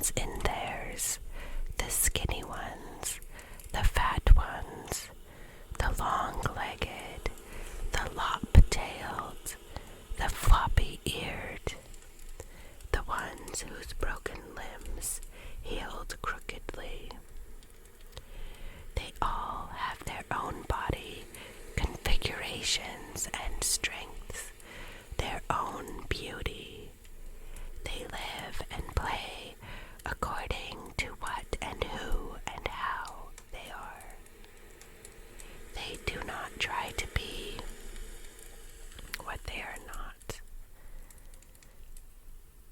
ones in theirs, the skinny ones, the fat ones, the long-legged, the lop-tailed, the floppy-eared, the ones whose broken limbs healed crookedly. They all have their own body configurations and strengths, their own beauty. They live and play according to what and who and how they are. They do not try to be what they are not.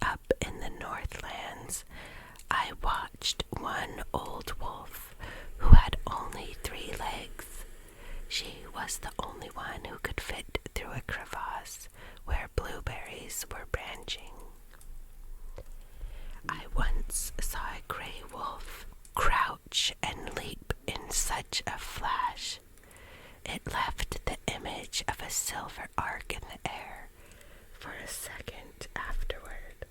Up in the Northlands, I watched one old wolf who had only 3 legs. She was the only one who could fit through a crevasse where blueberries were branching. I once saw a gray wolf crouch and leap in such a flash. It left the image of a silver arc in the air for a second afterward.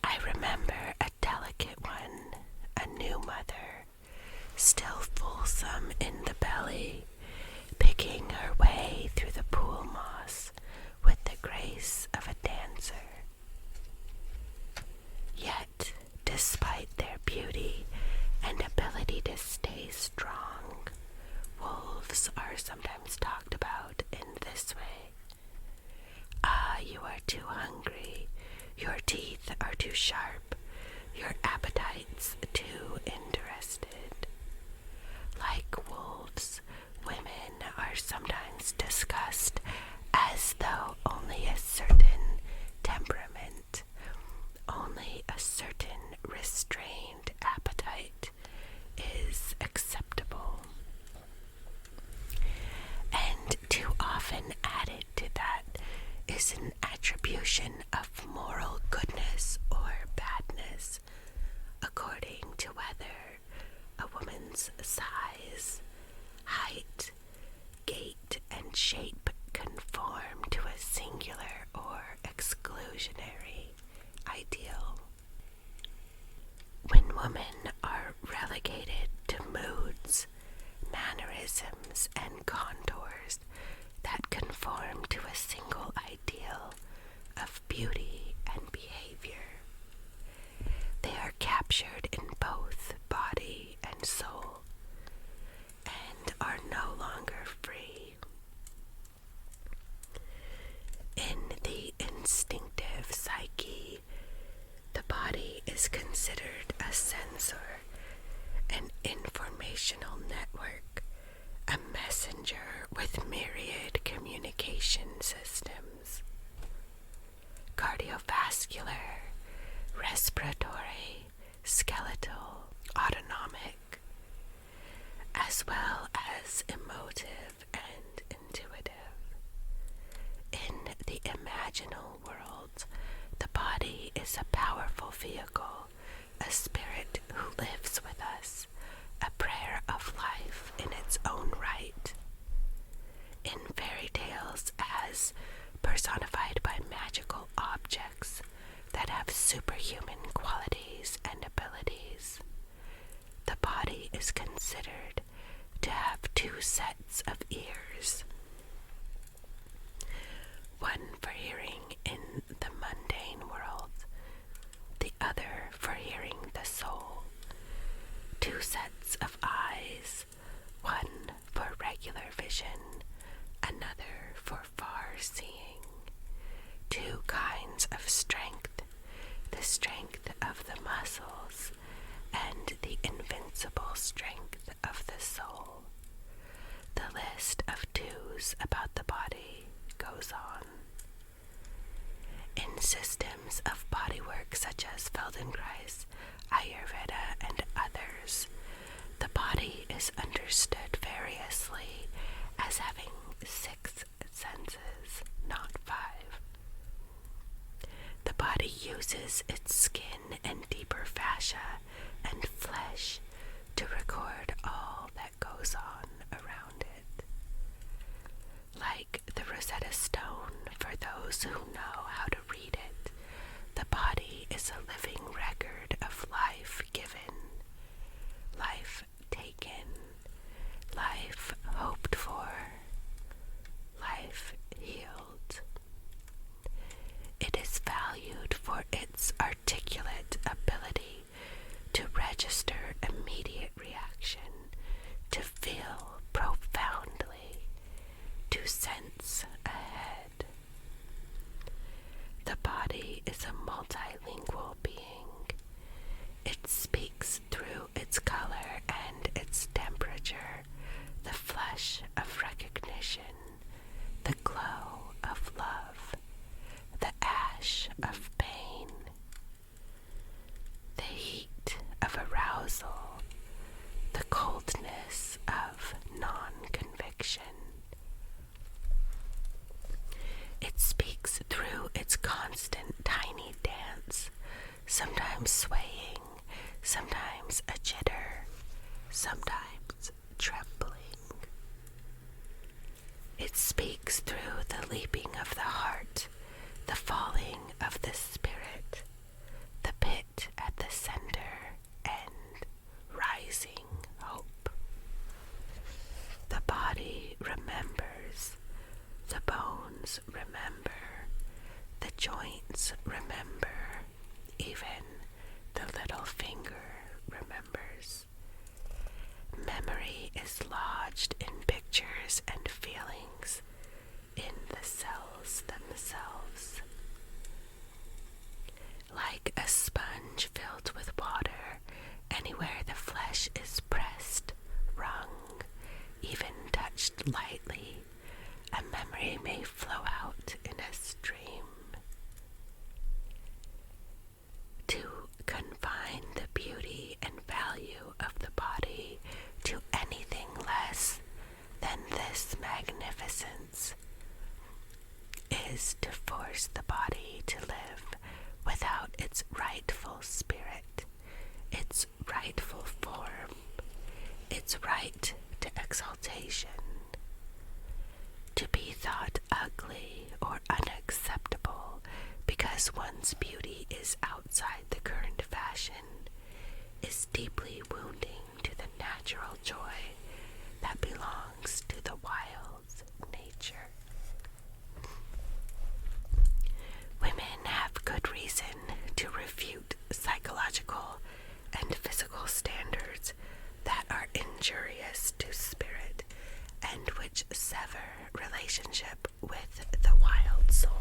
I remember a delicate one, a new mother, still fulsome in the belly, picking her way through the pool moss with the grace of a dancer. Yet, despite their beauty and ability to stay strong, wolves are sometimes talked about in this way. Ah, you are too hungry, your teeth are too sharp, your appetites too interested. Like wolves, women are sometimes discussed as though only a certain temperament, only a certain restrained appetite is acceptable. And too often added to that is an attribution of moral goodness or badness according to whether a woman's size, height, gait, and shape conform to a singular or exclusionary ideal. When women are relegated to moods, mannerisms, and contours that conform to a single ideal of beauty and behavior, they are captured in both body and soul and are no longer free. In the instinctive psyche, the body is considered a sensor, an informational network, a messenger with myriad communication systems. Cardiovascular, respiratory, skeletal, autonomic, as well as emotive and intuitive. In the imaginal world, the body is a powerful vehicle, a spirit who lives with us, a prayer of life in its own right. In fairy tales, as personified by magical objects that have superhuman qualities and abilities, the body is considered to have 2 sets of ears, one for hearing in the mundane world, the other for hearing the soul, 2 sets of eyes, one for regular vision, another for far seeing, 2 kinds of strength, the strength of the muscles and the invincible strength of the soul. The list of 2s about the body goes on. In systems of bodywork such as Feldenkrais, Ayurveda, and others, the body is understood variously as having 6 senses, not 5. The body uses its skin and deeper fascia and flesh to record all that goes on around it. Like the Rosetta Stone for those who know how to read it, the body is a living its articulate ability to register immediate reaction, to feel profoundly, to sense ahead. The body is a multilingual being. It speaks through its color and its temperature, the flush of recognition, the glow of love, the ash of pain, the heat of arousal, the coldness of non-conviction. It speaks through its constant tiny dance, sometimes swaying, sometimes a jitter, sometimes trembling. It speaks through the leaping of the heart, the falling of the spirit, the pit at the center, and rising hope. The body remembers, the bones remember, the joints remember, even the little finger remembers. Memory is lodged in pictures and feelings, in the cells themselves. Like a sponge filled with water, anywhere the flesh is pressed, wrung, even touched lightly, a memory may flow out in a stream. To confine the beauty and value of the body to anything less than this magnificence is to force the body to live without its rightful spirit, its rightful form, its right to exaltation. To be thought ugly or unacceptable because one's beauty is outside the current fashion is deeply wounding to the natural joy that belongs to the wild nature. Women have good reason to refute psychological and physical standards that are injurious to spirit and which sever relationship with the wild soul.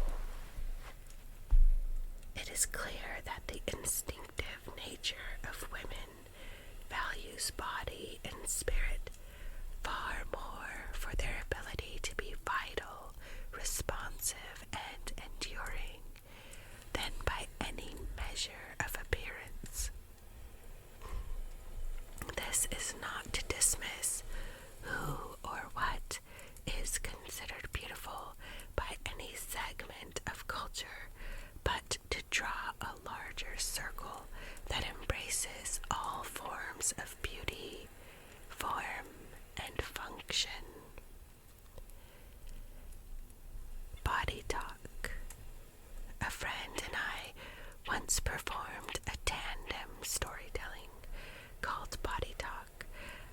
It is clear that the instinctive nature of women values body and spirit far more for their ability to be vital, responsive, and enduring than by any measure of appearance. This is not to dismiss who or what is considered beautiful by any segment of culture, but to draw a larger circle that embraces all forms of beauty, form, and function. Body talk. A friend and I once performed a tandem storytelling called Body Talk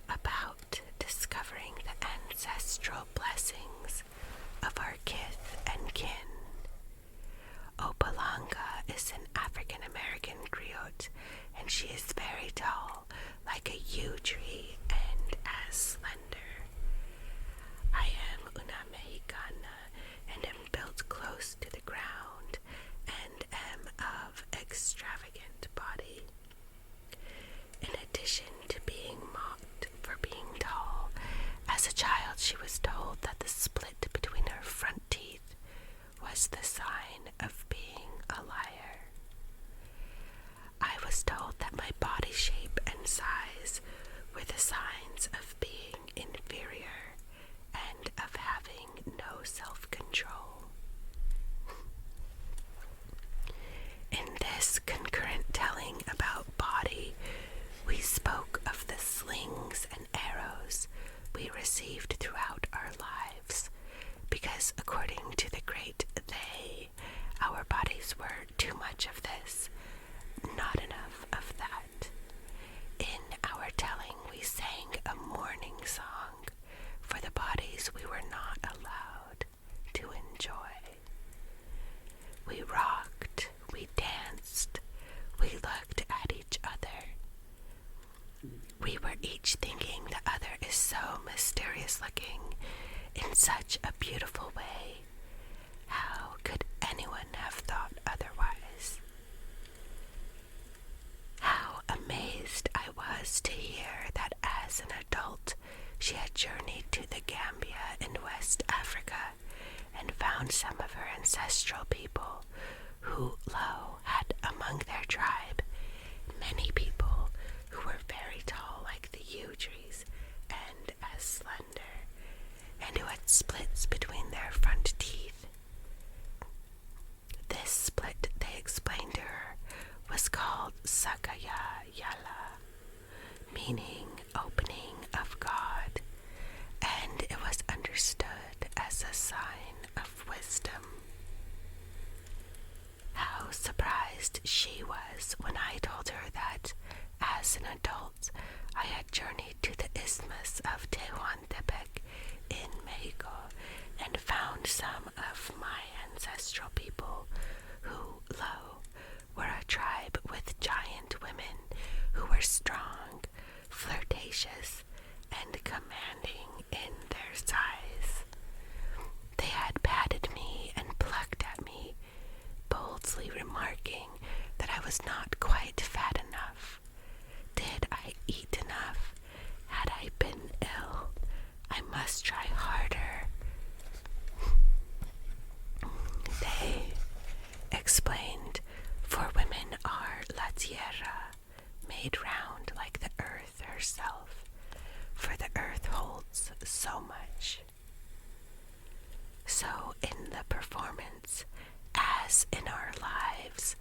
about discovering the ancestral blessings of our kith and kin. Opalanga is an African-American griot, and she is very tall, like a yew tree, and as slender. I am una mexicana, and am built close to the ground, and am of extravagant body. In addition to being mocked for being tall, as a child she was told that the split between her front teeth was the sign of being a liar. I was told that my body shape and size were the signs of being inferior and of having no self-control. In this concurrent telling about body, we spoke of the slings and arrows we received throughout our lives, because according to the great they, our bodies were too much we looked at each other. We were each thinking the other is so mysterious looking in such a beautiful way. How could anyone have thought otherwise? How amazed I was to hear that as an adult she had journeyed to the Gambia in West Africa and found some of her ancestral people who, lo, had among their tribe many people who were very tall like the yew trees and as slender, and who had splits between their front teeth. This split, they explained to her, was called Sakaya Yala, meaning opening of God, and it was understood as a sign of wisdom. How surprised she was when I told her that, as an adult, I had journeyed to the Isthmus of Tehuantepec in Mexico and found some of my ancestral people who, lo, were a tribe with giant women who were strong, flirtatious, and commanding in their size. They had patted me and plucked at me, boldly remarking that I was not quite fat enough. Did I eat enough? Had I been ill? I must try harder. They explained, for women are la tierra, made round like the earth herself, for the earth holds so much. So in the performance, as in our lives,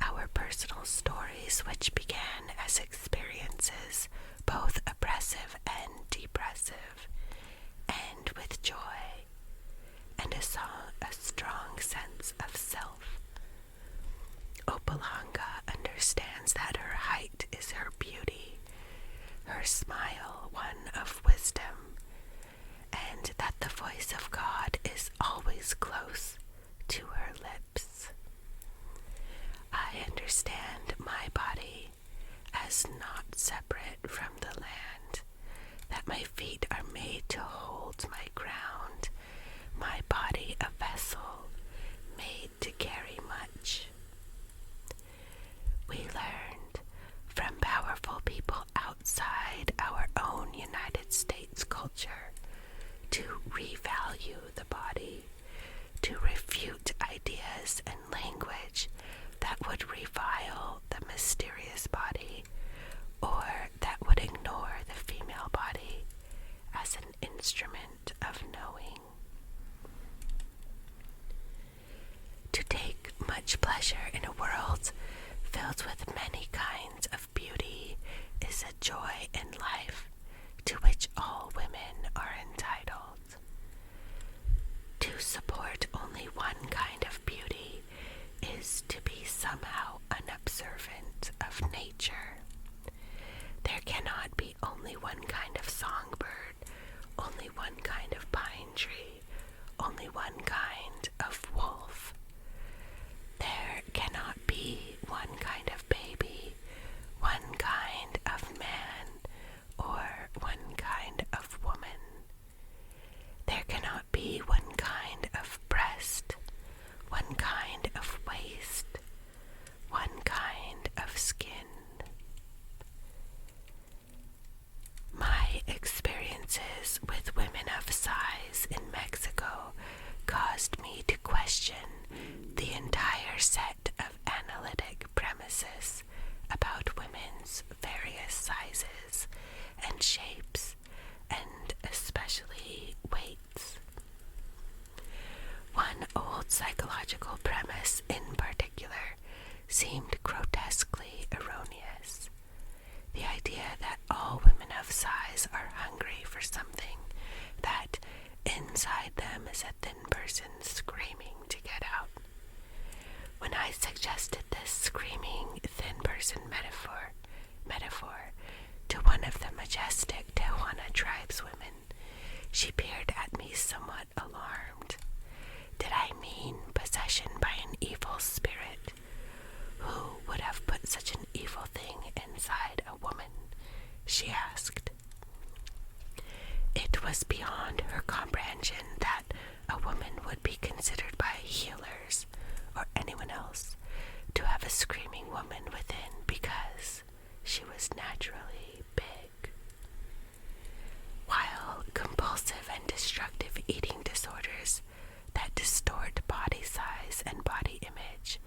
our personal stories, which began as experiences both oppressive and depressive, end with joy and a strong sense of self. Opalanga understands that her height is her beauty, her smile one of wisdom, and that the voice of God is always close to her lips. I understand my body as not separate from the land, that my feet are made to hold my ground, my body a vessel made to carry much. We learned from powerful people outside our own United States culture to revalue the body, to refute ideas and language that would revile the mysterious body, or that would ignore the female body as an instrument of knowing. To take much pleasure in a world filled with many kinds of beauty is a joy in life to which all women are entitled. To support only one kind of beauty is to be somehow unobservant of nature. There cannot be only one kind of songbird, only one kind of pine tree, only one kind of wolf. There cannot be one kind of baby, one kind of man, or one kind of woman. There cannot be one kind of breast, one kind of waist, one kind of skin. My experiences with women of size in Mexico caused me to question the entire set of analytic premises about women's various sizes and shapes, and especially weights. One old psychological premise in particular seemed grotesquely erroneous. The idea that all women of size are hungry for something, that inside them is a thin person screaming to get out. When I suggested this screaming thin person metaphor to one of the majestic Tehuana tribeswomen, she peered at me somewhat alarmed. Did I mean possession by an evil spirit? Who would have put such screaming woman within because she was naturally big. While compulsive and destructive eating disorders that distort body size and body image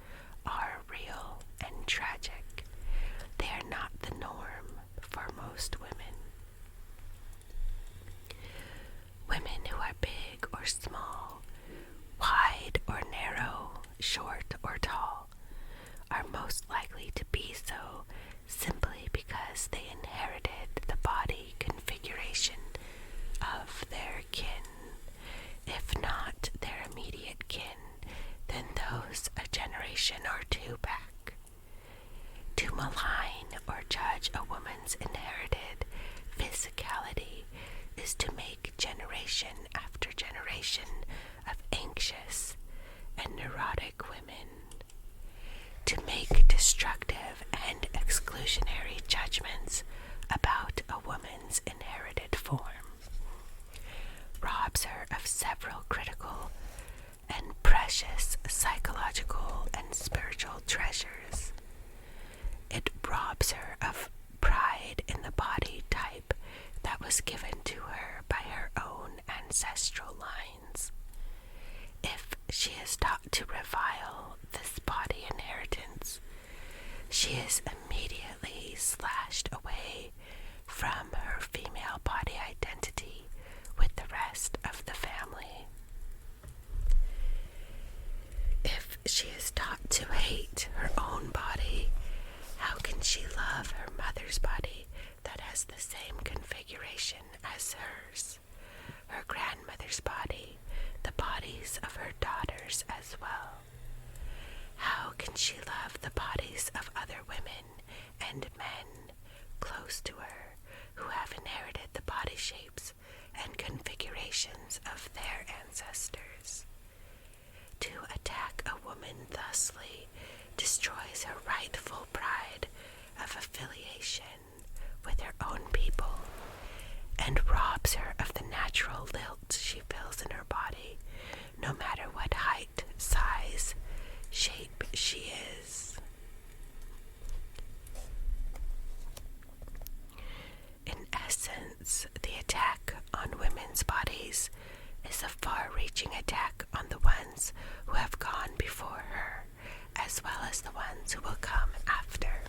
are real and tragic, they are not the norm for most women. Women who are big or small, wide or narrow, short or tall, are most likely to be so simply because they inherited the body configuration of their kin. If not their immediate kin, then those a generation or two back. To malign or judge a woman's inherited physicality is to make generation after generation of anxious and neurotic women. To make destructive and exclusionary judgments about a woman's inherited form robs her of several critical and precious psychological and spiritual treasures. It robs her of pride in the body type that was given to her by her own ancestral lines. If she is taught to revile this body inheritance, she is immediately slashed away from her female body identity with the rest of the family. If she is taught to hate her own body, how can she love her mother's body that has the same configuration as hers, her grandmother's body, the bodies of her daughters as well? How can she love the bodies of other women and men close to her who have inherited the body shapes and configurations of their ancestors? To attack a woman thusly destroys her rightful pride of affiliation with her own people and robs her of the natural lilt she feels in her body, no matter what height, size, shape she is. In essence, the attack on women's bodies is a far-reaching attack on the ones who have gone before her, as well as the ones who will come after.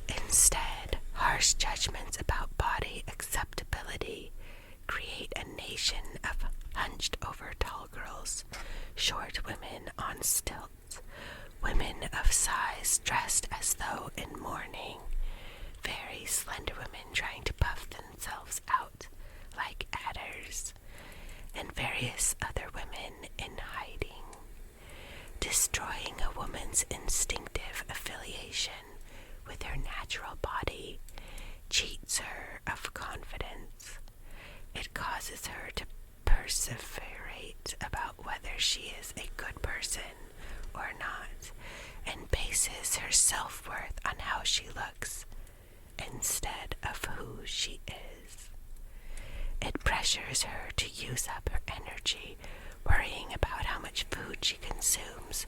Instead, harsh judgments about body acceptability create a nation of hunched-over tall girls, short women on stilts, women of size dressed as though in mourning, very slender women trying to puff themselves out like adders, and various other women in hiding. Destroying a woman's instinctive affiliation with her natural body cheats her of confidence. It causes her to perseverate about whether she is a good person or not, and bases her self-worth on how she looks instead of who she is. It pressures her to use up her energy worrying about how much food she consumes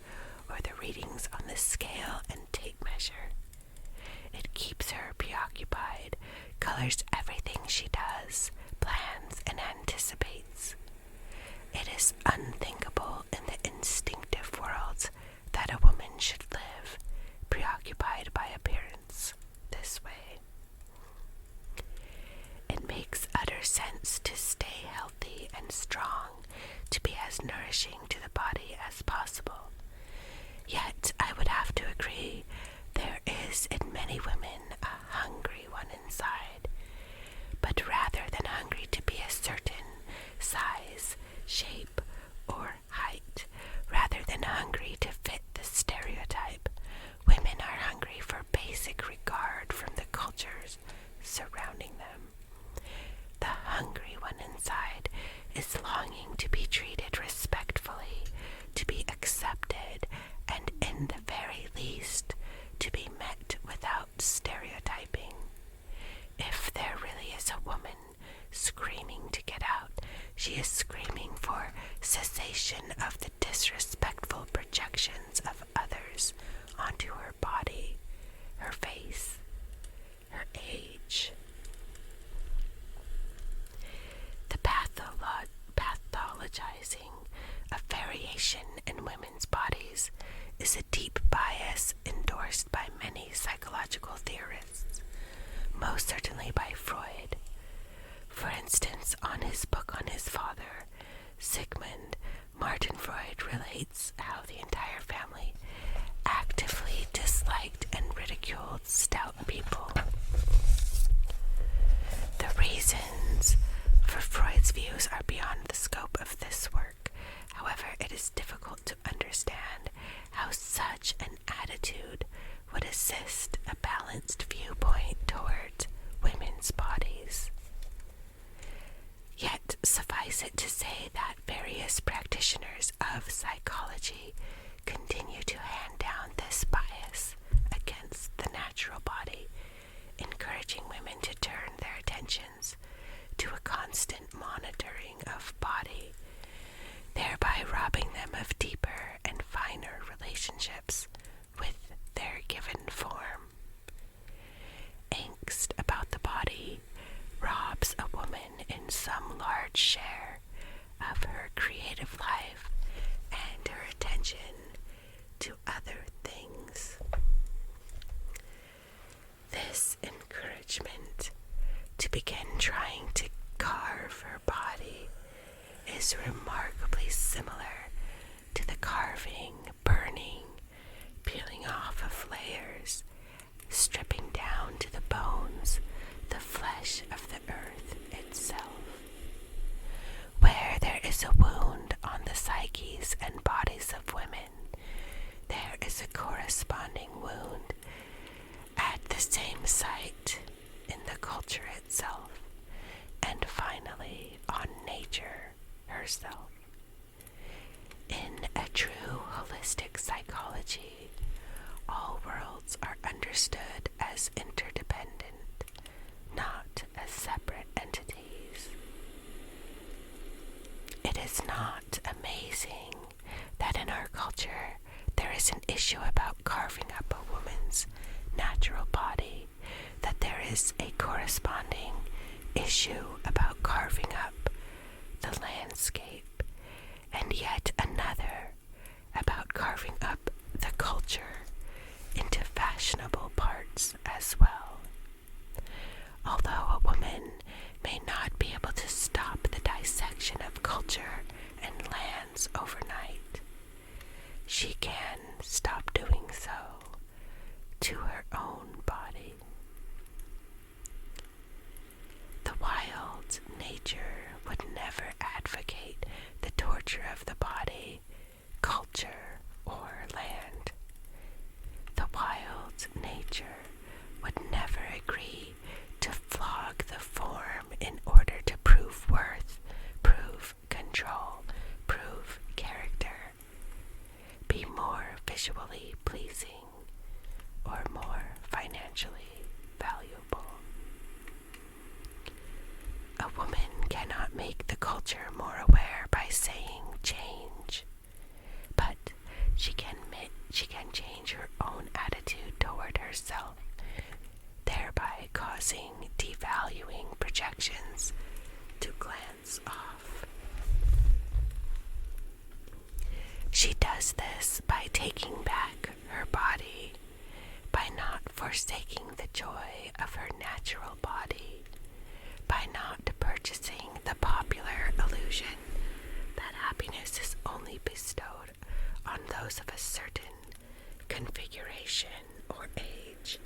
or the readings on the scale and tape measure. It keeps her preoccupied, colors everything she does, plans and anticipates. It is unthinkable in the instinctive worlds that a woman should live, preoccupied by appearance this way. It makes utter sense to stay healthy and strong, to be as nourishing to the body as possible. Yet I would have to agree there is in many women a hungry one inside, but rather than hungry to be a certain size, shape, or height, rather than hungry to fit the stereotype, women are hungry for basic regard from the cultures surrounding them. The hungry one inside is longing to be treated respectfully, to be accepted, and in the very least, to be met without stereotyping. If there really is a woman screaming to get out, she is screaming for cessation of the disrespectful projections of others bias endorsed by many psychological theorists, most certainly by Freud. For instance, on his book on his father, Sigmund, Martin Freud relates how the entire family actively disliked and ridiculed stout people. The reasons for Freud's views are beyond the scope of this work. However, it is difficult to understand how such an attitude would assist a balanced viewpoint towards women's bodies. Yet, suffice it to say that various practitioners of psychology continue to hand down this bias against the natural body, encouraging women to turn their attentions to a constant monitoring of body, thereby robbing them of deeper and finer relationships with their given form. Angst about the body robs a woman in some large share of her creative life and her attention to other things. This encouragement to begin trying to carve her body is remarkably similar to the carving, burning, peeling off of layers, stripping down to the bones, the flesh of the earth itself. Where there is a wound on the psyches and bodies of women, there is a corresponding wound at the same site in the culture itself, and finally on nature herself. In a true holistic psychology, all worlds are understood as interdependent, not as separate entities. It is not amazing that in our culture there is an issue about carving up a woman's natural body, that there is a corresponding issue about carving up the landscape, and yet another about carving up the culture into fashionable parts as well. Although a woman may not be able to stop the dissection of culture and lands overnight, she can stop doing so to her own body. The wild nature would never advocate the torture of the body, culture, or land. The wild nature would never agree to flog the form in order to prove worth, prove control, prove character, be more visually pleasing, or more financially valuable. A woman cannot make the culture more aware by saying change, but she can change her own attitude toward herself, thereby causing devaluing projections to glance off. She does this by taking back her body, by not forsaking the joy of her natural body, by not purchasing the popular illusion that happiness is only bestowed on those of a certain configuration or age,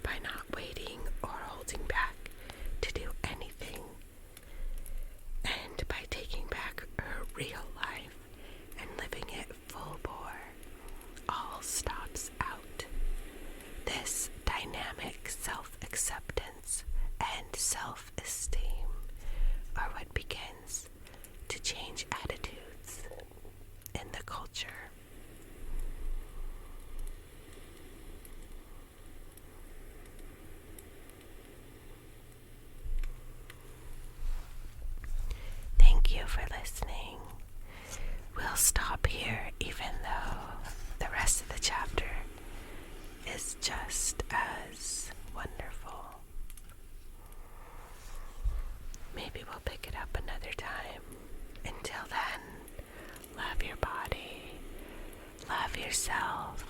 by not waiting or holding back to do anything, and by taking back her real life and living it full bore. All stops out. This dynamic self-acceptance and self-esteem are what begins to change attitudes in the culture. Thank you for listening. We'll stop here, even though the rest of the chapter is just as wonderful. Maybe we'll pick it up another time. Until then, love your body, love yourself,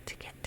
to get